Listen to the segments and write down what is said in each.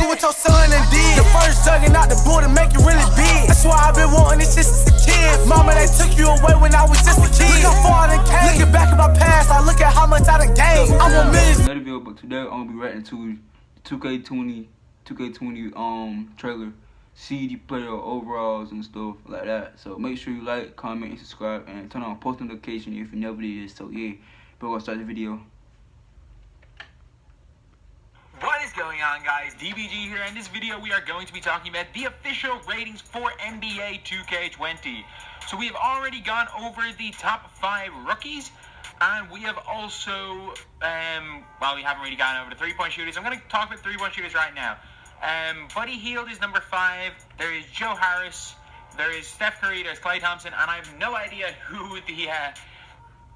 Do what your son and did. The first jugging out the bull to make it really big. That's why I've been wanting this shit since a kid. Mama, they took you away when I was just a kid. Look how far I done came. Looking back at my past, I look at how much I done gained. I want millions. Another video, but today I'm gonna be reacting to 2K20 trailer, CD player overalls and stuff like that. So make sure you like, comment, and subscribe, and turn on post notification if you never did. So yeah, but we're gonna start the video. What is going on, guys? DBG here. In this video we are going to be talking about the official ratings for NBA 2K20. So we have already gone over the top 5 rookies, and we have also well, we haven't really gone over the 3-point shooters. I'm going to talk about 3-point shooters right now. Buddy Hield is number 5. There is Joe Harris. There is Steph Curry. There's Klay Thompson, and I have no idea who the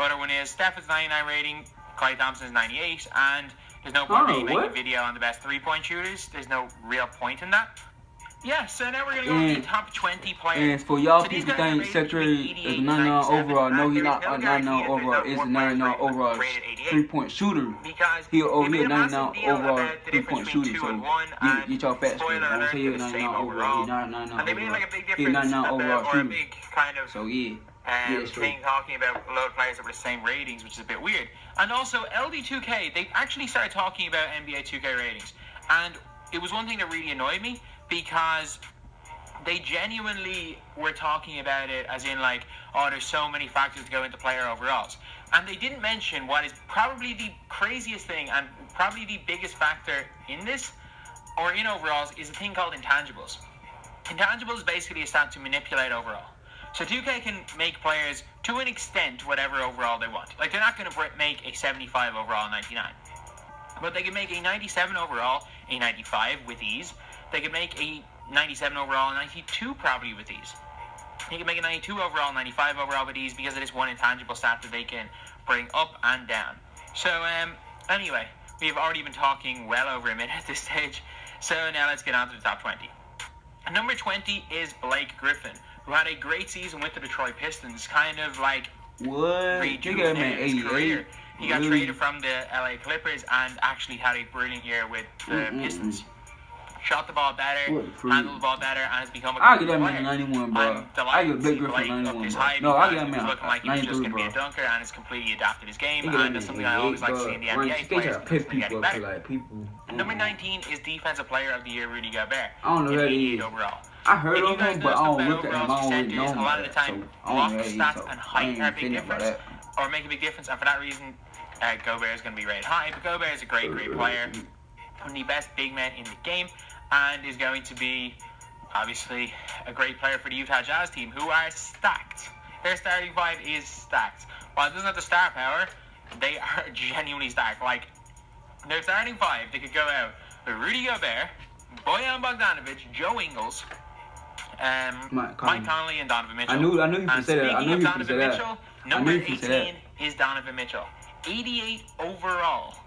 other one is. Steph is 99 rating. Klay Thompson is 98, and there's no point really making a video on the best 3-point shooters. There's no real point in that. Yeah, so now we're going to go to the top 20 players. And for y'all people think Secretary is a 99 overall, no, he's not a 99 overall. It's a 99 overall 3-point shooter. He a 99 overall 3-point shooter. So get y'all facts straight. I don't say he's a 99 overall. He's not a 99 overall. He's a 99 overall shooter. So yeah. Thing talking about a lot of players that were the same ratings, which is a bit weird. And also LD2K, they actually started talking about NBA 2K ratings, and it was one thing that really annoyed me, because they genuinely were talking about it as in like, oh, there's so many factors that go into player overalls, and they didn't mention what is probably the craziest thing and probably the biggest factor in this, or in overalls, is a thing called intangibles. Intangibles is basically a stat to manipulate overall. So 2K can make players, to an extent, whatever overall they want. Like, they're not going to make a 75 overall 99. But they can make a 97 overall a 95 with ease. They can make a 97 overall a 92 probably with ease. They can make a 92 overall 95 overall with ease because it is one intangible stat that they can bring up and down. So, anyway, we've already been talking well over a minute at this stage. So now let's get on to the top 20. Number 20 is Blake Griffin, who had a great season with the Detroit Pistons, kind of like rejuvenated his career. He got traded from the LA Clippers and actually had a brilliant year with the Pistons. Shot the ball better, handled the ball better, and has become a I'll get that man 91, bro. I get Blake Griffin 91, bro. No, I'll get that man looking like he was just going to be a dunker, and has completely adapted his game, and that's something I always like to see in the NBA. Players constantly getting better. Number 19 is Defensive Player of the Year, Rudy Gobert. I don't know who that is. Overall. I heard of him, but I don't look at him. I don't really know him. A lot of the time, block stats and height are a big difference, or make a big difference, and for that reason, Gobert is going to be rated high. But Gobert is a great player, one of the best big men in the game, and is going to be, obviously, a great player for the Utah Jazz team, who are stacked. Their starting 5 is stacked. While it doesn't have the star power, they are genuinely stacked. Like, their starting 5, they could go out with Rudy Gobert, Bojan Bogdanovic, Joe Ingles, Mike Conley, and Donovan Mitchell. I knew you could say that. I knew you could say that. Number 18 is Donovan Mitchell. 88 overall.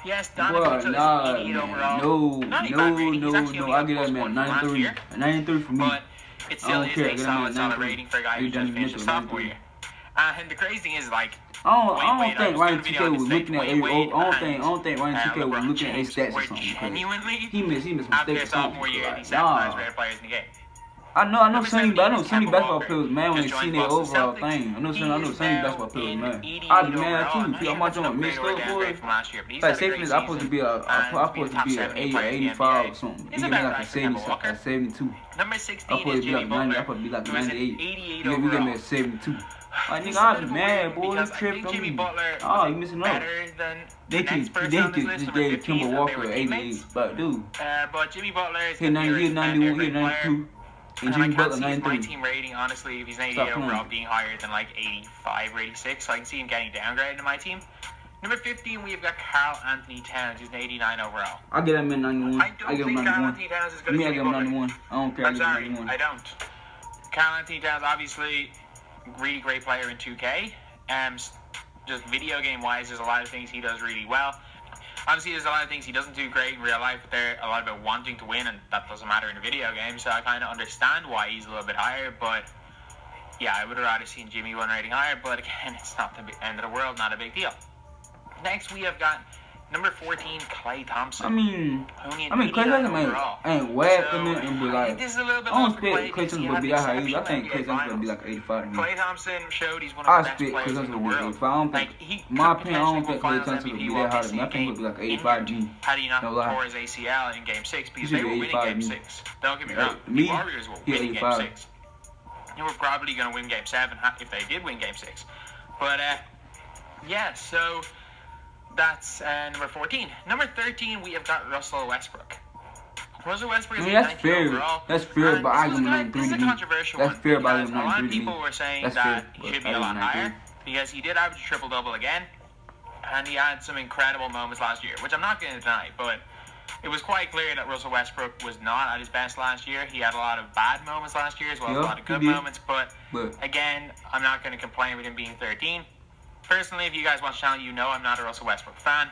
Yes, Donovan Mitchell is 88 overall. No. I get that man 93. 93 for me. But it still is a solid rating for a guy who just finished his sophomore year. And the crazy thing is, like, I don't think Ryan 2K was looking at I don't think Ryan 2K was looking at his stats or something. He missed mistakes. After his sophomore year, he's the highest rated players in the game. I know Sonny basketball players mad when they see their overall thing. I know Sonny basketball players mad. I'd be mad too. I'm watching on mixed up boys. Like say for this, I'm supposed to be a 85 or something. He get me like a 72. Number 16 is Jimmy Butler. I'm supposed to be like 98. You get me at 72. Like nigga, I'd be mad, boy. You tripped on me. Oh, you missing out. They just gave Kemba Walker 88, but dude. But Jimmy Butler is he 91, he 92. And I can't see my team rating, honestly, if he's 88 overall, being higher than like 85 or 86. So I can see him getting downgraded in my team. Number 15, we've got Karl Anthony Towns, who's an 89 overall. I'll get him in 91. I don't think Karl Anthony Towns is going to be 91. I don't care. I'm sorry, I don't. Karl Anthony Towns, obviously, really great player in 2K. Just video game wise, there's a lot of things he does really well. Obviously, there's a lot of things he doesn't do great in real life, but they're a lot about wanting to win, and that doesn't matter in a video game, so I kind of understand why he's a little bit higher, but yeah, I would have rather seen Jimmy 1 rating higher, but again, it's not the end of the world, not a big deal. Next, we have got Number 14, Klay Thompson. I mean, Only Klay Thompson ain't whack in it, and be like, this is a little bit I don't low for Klay expect Klay because he Thompson to had be the that high either. I exceptional think Klay NBA Thompson gonna be Finals. like 85 to me. Klay Thompson showed he's one I of the best expect Klay players in Thompson the gonna be world. 85. I don't think, Like, he my could opinion, I don't potentially think go Klay finals Thompson MVP will be while that high to missing me. I a think he'll game be like 85 G. Had he not No lie. tore his ACL in Game 6 because He they should were be winning 85 Game me. 6. Don't get me wrong. Me? The Warriors were He winning Game 85. 6. They were probably going to win Game 7 if they did win Game 6. But, yeah, so that's number 14. Number 13, we have got Russell Westbrook. Russell Westbrook is that's fair. overall. That's fair, but I give him 93 This is to a me. controversial That's one. fair, but I Because give him a lot of 93 to me. people were saying That's that fair, he but should be I a give lot him 93. higher because he did average a triple-double again, and he had some incredible moments last year, which I'm not going to deny, but it was quite clear that Russell Westbrook was not at his best last year. He had a lot of bad moments last year as well as a lot of good moments, but again, I'm not going to complain with him being 13. Personally, if you guys watch the channel, you know I'm not a Russell Westbrook fan.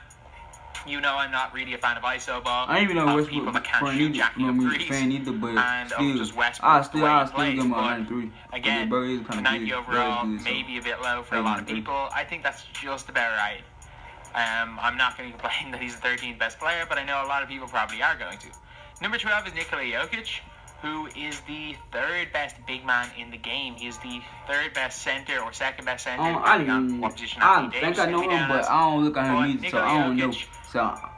You know I'm not really a fan of ISO ball. I ain't even know people Westbrook that can't fan shoot either. jacking up threes. Fan either, but And still, just Westbrook, I the still way he give plays, him a but 93. again, But is kind 90 of overall, good, so. maybe a bit low for a lot of people. I think that's just about right. I'm not going to complain that he's the 13th best player, but I know a lot of people probably are going to. Number 12 is Nikola Jokic, who is the third best big man in the game. He is the third best center or second best center, depending on what position I think I know him, but I don't look at him either, so I don't know.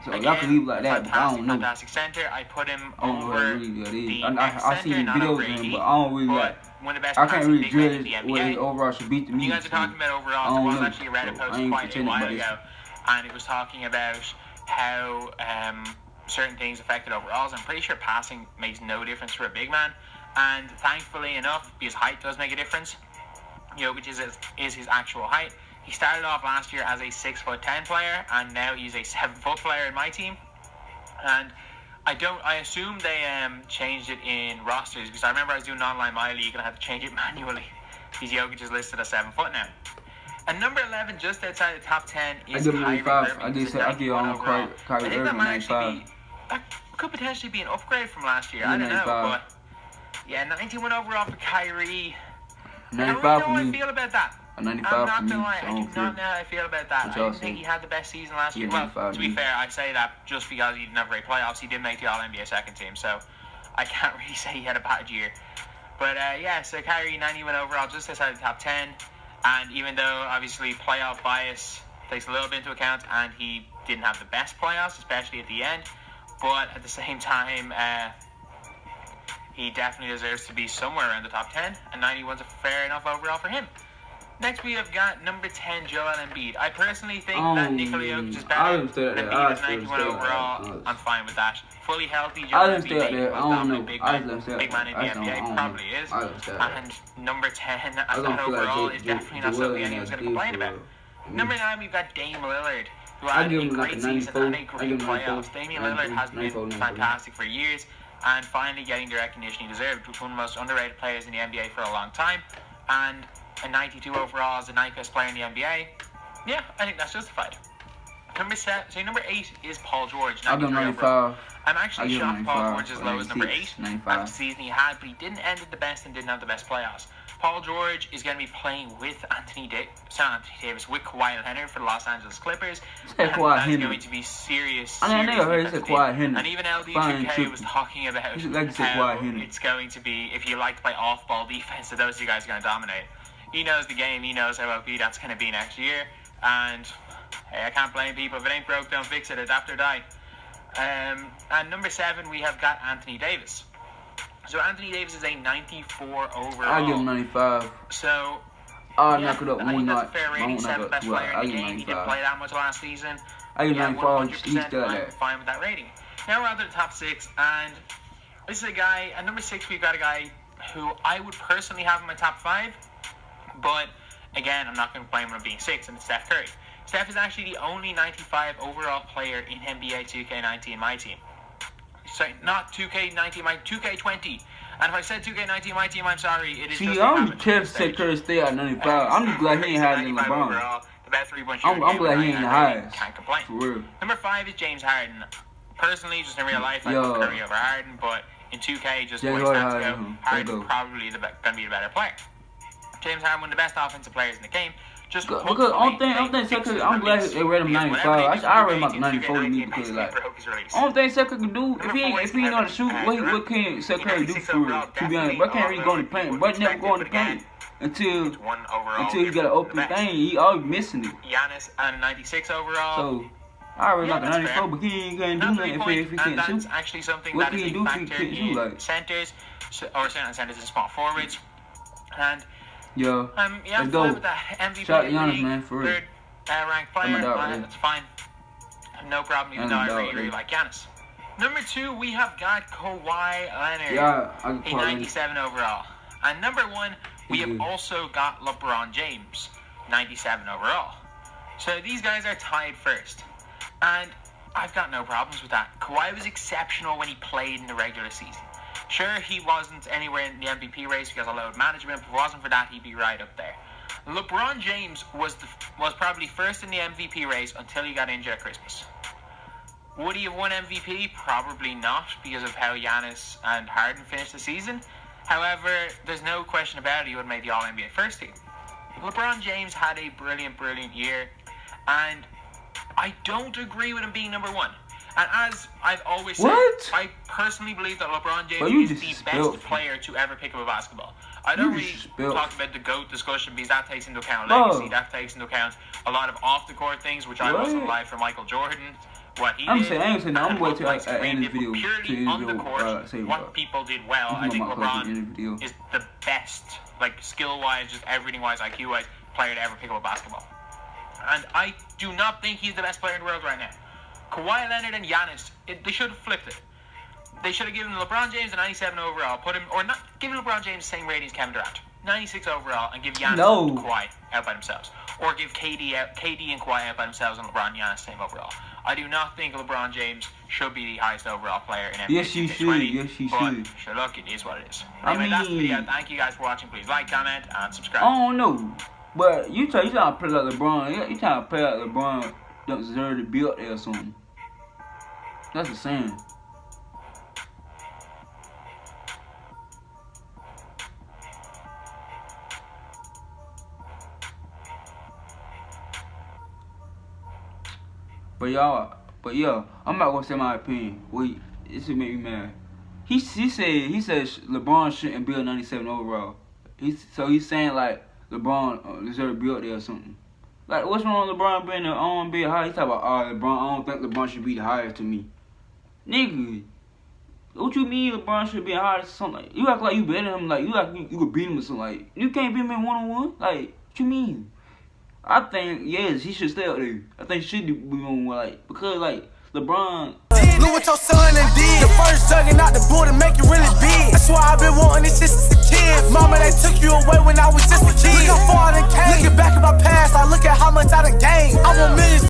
So y'all can leave it like that, but I don't know. Fantastic center. I put him I don't know what over really that is. the I see center, not videos over of him, AD, but I don't really like. one of the best I can't really passing big men in the judge what his NBA. overall should be to me. You guys are talking about overall. There was actually a Reddit post quite a while ago, and it was talking about how certain things affected overalls. I'm pretty sure passing makes no difference for a big man, and thankfully enough, because height does make a difference. Jokic is his actual height. He started off last year as a 6'10" player, and now he's a 7-foot player in my team. And I assume they changed it in rosters, because I remember I was doing online my league and I had to change it manually. Because Jokic is listed as 7 foot now. And number 11, just outside the top 10, is Kyrie Irving. I give on Kyrie Irving 95. That could potentially be an upgrade from last year. I don't know, but yeah, 91 overall for Kyrie. 95 I don't know how I for feel about that. A 95 I'm not for me. gonna lie, I do not know how I feel about that. I didn't think he had the best season last year. Well, to be fair, I say that just because he didn't have great playoffs. He did make the All-NBA second team, so I can't really say he had a bad year. But yeah, so Kyrie 91 overall, just outside the top 10. And even though obviously playoff bias takes a little bit into account, and he didn't have the best playoffs, especially at the end, but at the same time, he definitely deserves to be somewhere around the top 10, and 91's a fair enough overall for him. Next, we have got number 10, Joel Embiid. I personally think that Nikola Jokic is better. Embiid is 91 overall. I'm fine with that. Fully healthy, Joel Embiid, the most dominant big man in the NBA, probably is. And number 10, at that overall, is definitely not something anyone's going to complain about. Number 9, we've got Dame Lillard, who had a great season and a great playoffs. Damian Lillard has been fantastic for years, and finally getting the recognition he deserved, which was one of the most underrated players in the NBA for a long time. And a 92 overall as the 9th best player in the NBA. Yeah, I think that's justified. Number 8 is Paul George. 93 overall. I'm actually shocked Paul George is low as number 8 after the season he had, but he didn't end it the best and didn't have the best playoffs. Paul George is going to be playing with Anthony Davis, with Kawhi Leonard for the Los Angeles Clippers. And that's going to be serious. I never heard it Kawhi Leonard. And even LD2K was talking about how it's going to be, if you like to play off-ball defense, so those two guys are going to dominate. He knows the game. He knows how OP that's going to be next year. And hey, I can't blame people. If it ain't broke, don't fix it. Adapt or die. And number 7, we have got Anthony Davis. So Anthony Davis is a 94 overall. I give him 95. So I'll knock it up one notch. That's a fair rating. 7th best player in the game. He didn't play that much last season. I give 95. 100%. I'm fine with that rating. Now we're on to the top 6, and this is a guy. At number 6, we've got a guy who I would personally have in my top 5. But again, I'm not going to blame him on being 6, and it's Steph Curry. Steph is actually the only 95 overall player in NBA 2K19 in my team. Sorry, not 2K19, my 2K20. And if I said 2K19 my team, I'm sorry. It is just I'm just said Curry stay at 95. I'm just glad he ain't higher than LeBron. Overall, the best 3-point shooter. I'm glad he ain't the highest. Can't complain. For real. Number 5 is James Harden. Personally, just in real life, I put Curry over Harden, but in 2K, just the way stats go, Harden's probably going to be the better player. James Harden, one of the best offensive players in the game, Just because only thing Steph Curry, I'm glad they rate him 95. I rate him out to 94 to me because like only thing Steph Curry can do if he know how to shoot, what can Steph Curry do for real? To be honest, but can't really go in the paint. But never go in the paint until he got an open thing. He always missing it. Giannis and 96 overall. So I rate him out to 94, but he ain't gonna do nothing if he can't shoot. That's actually something What that can is he a do if he factor can't shoot? in Like centers, or centers and small forwards. And yeah, I'm let's fine go. with that. MVP Shout out of to the Giannis, league, man, for real. third ranked player. That's fine. No problem, even though I really like Giannis. Number 2, we have got Kawhi Leonard. Yeah, I a 97 overall. And number 1, we have also got LeBron James, 97 overall. So these guys are tied first. And I've got no problems with that. Kawhi was exceptional when he played in the regular season. Sure, he wasn't anywhere in the MVP race because of load management, but if it wasn't for that, he'd be right up there. LeBron James was probably first in the MVP race until he got injured at Christmas. Would he have won MVP? Probably not, because of how Giannis and Harden finished the season. However, there's no question about it, he would have made the All-NBA first team. LeBron James had a brilliant, brilliant year, and I don't agree with him being number 1. And as I've always said, I personally believe that LeBron James is the best player to ever pick up a basketball. I don't really talk about the GOAT discussion because that takes into account legacy, that takes into account a lot of off-the-court things, which I wasn't like for Michael Jordan, what he did. I ain't saying no, I'm waiting till I end this video. Purely on the court, what people did well, I think LeBron is the best, like skill-wise, just everything-wise, IQ-wise, player to ever pick up a basketball. And I do not think he's the best player in the world right now. Kawhi Leonard and Giannis, they should have flipped it. They should have given LeBron James a 97 overall, or not given LeBron James the same rating as Kevin Durant, 96 overall, and give Giannis and Kawhi out by themselves. Or give KD and Kawhi out by themselves and LeBron and Giannis same overall. I do not think LeBron James should be the highest overall player in NBA. Yes, he should. Yes, he should. But look, it is what it is. Anyway, that's the video. Thank you guys for watching. Please like, comment, and subscribe. I don't know, but you trying to play like LeBron. You trying to play like LeBron don't deserve to be up there or something. That's the same. But yeah, I'm not gonna say my opinion. Wait, this will make me mad. He said LeBron shouldn't be a 97 overall. So he's saying like LeBron deserve to be up there or something. Like what's wrong with LeBron being the high? He's talking about LeBron. I don't think LeBron should be the highest to me. Nigga, what you mean LeBron should be higher or something? Like, you act like you better than him. Like you could beat him or something. Like you can't beat him in 1-on-1. Like what you mean? I think yes, he should stay up there. I think he should be on like because like LeBron. Look what your son and did. The first juggernaut the bull to make it really big.